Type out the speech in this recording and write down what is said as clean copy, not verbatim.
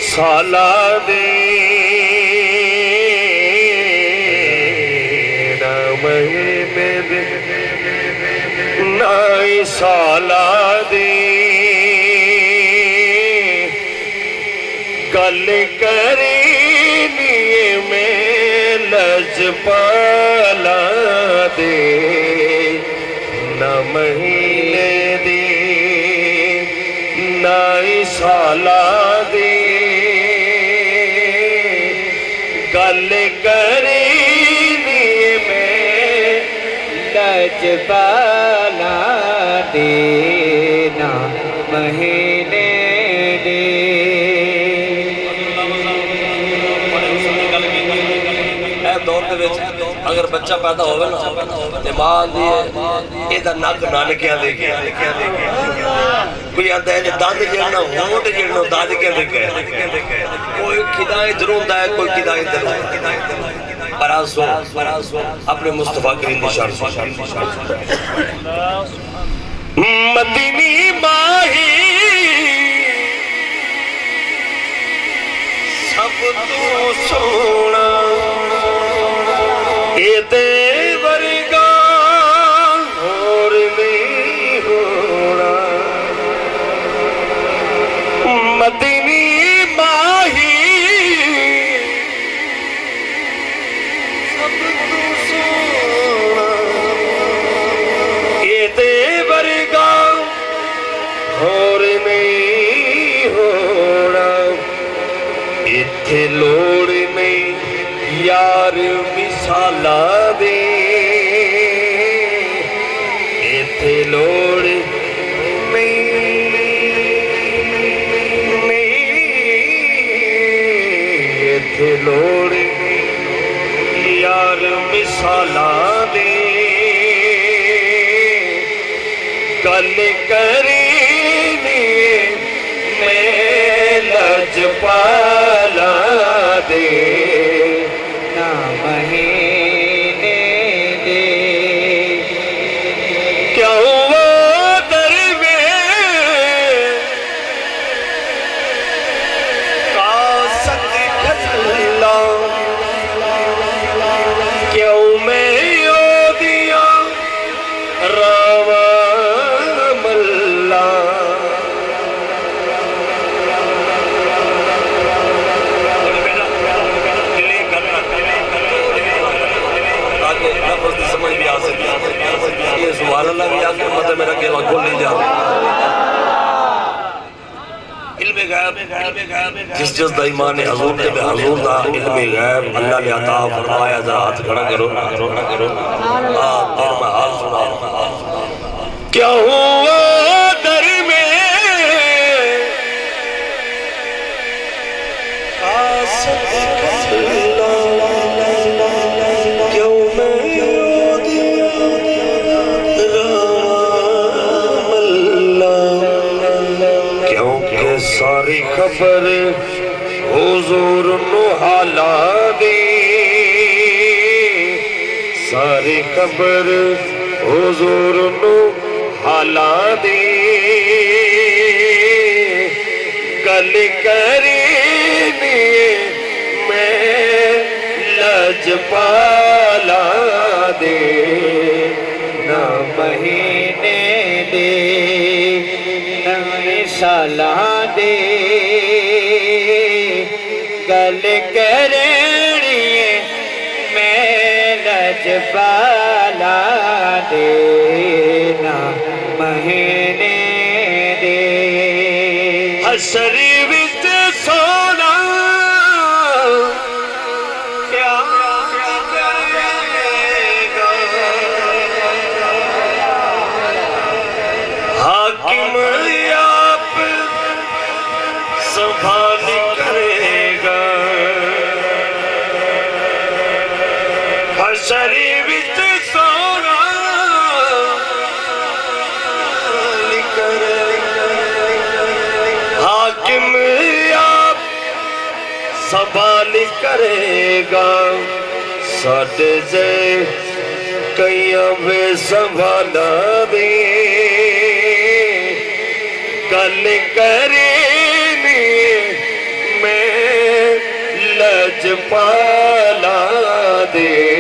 साला दे महीने दे नाई साला दे गल करी निये में लजपाला दे न महीने दे नाई साला दे गल करी में लजपाला देना महीने दे। दौर अगर बच्चा पैदा होवे ना ते मां दी एदा नक नानकियां दे गया कोई आंदा है दंद जेड़ना होंठ जेड़ना दादकियां दे गया कोई किदा इधर होंदा है कोई किदा इधर परासो अपने मुस्तफा करीम दी शान मदीनी माही सब तो सोना एदे वर्गा और नहीं होना मदीनी माही सब तो सोना एदे वर्गा और नहीं होना इत्थे लोड़ नहीं यार मिसाला दे इत्थे लोड़ नहीं इत्थे लोड़ यार मिसाला दे गल करी मैं लजपाला दे ना महीने दे क्यों वो दर में कासक खजला क्यों मैं यो दिया रावा मल्ला समझ भी आ सकती ये सुभान अल्लाह भी आके मतलब मेरा केला खोल नहीं जा इल्म गैब जिस दा ईमान हुजूर ते हुजूर दा इल्म गैब अल्लाह ने अता फरमाया जरा हाथ खड़ा करो हां फिर मैं हाल सुना क्या हुआ दर में कासक खजला सारी खबर हुजूर नु हाला दे सारी खबर हुजूर नु हाला दे गल करी मैं लजपाला दे ना महीने दे साला दे गल करनी मैं लजपाला दे ना महीने दे हशरी विच सोना क्या करेगा हाकिम संभाल करेगा हशरी विच सोना साल करेगा साडे जे कईयां वे संभाला दे गल करेनी मैं लजपाला दे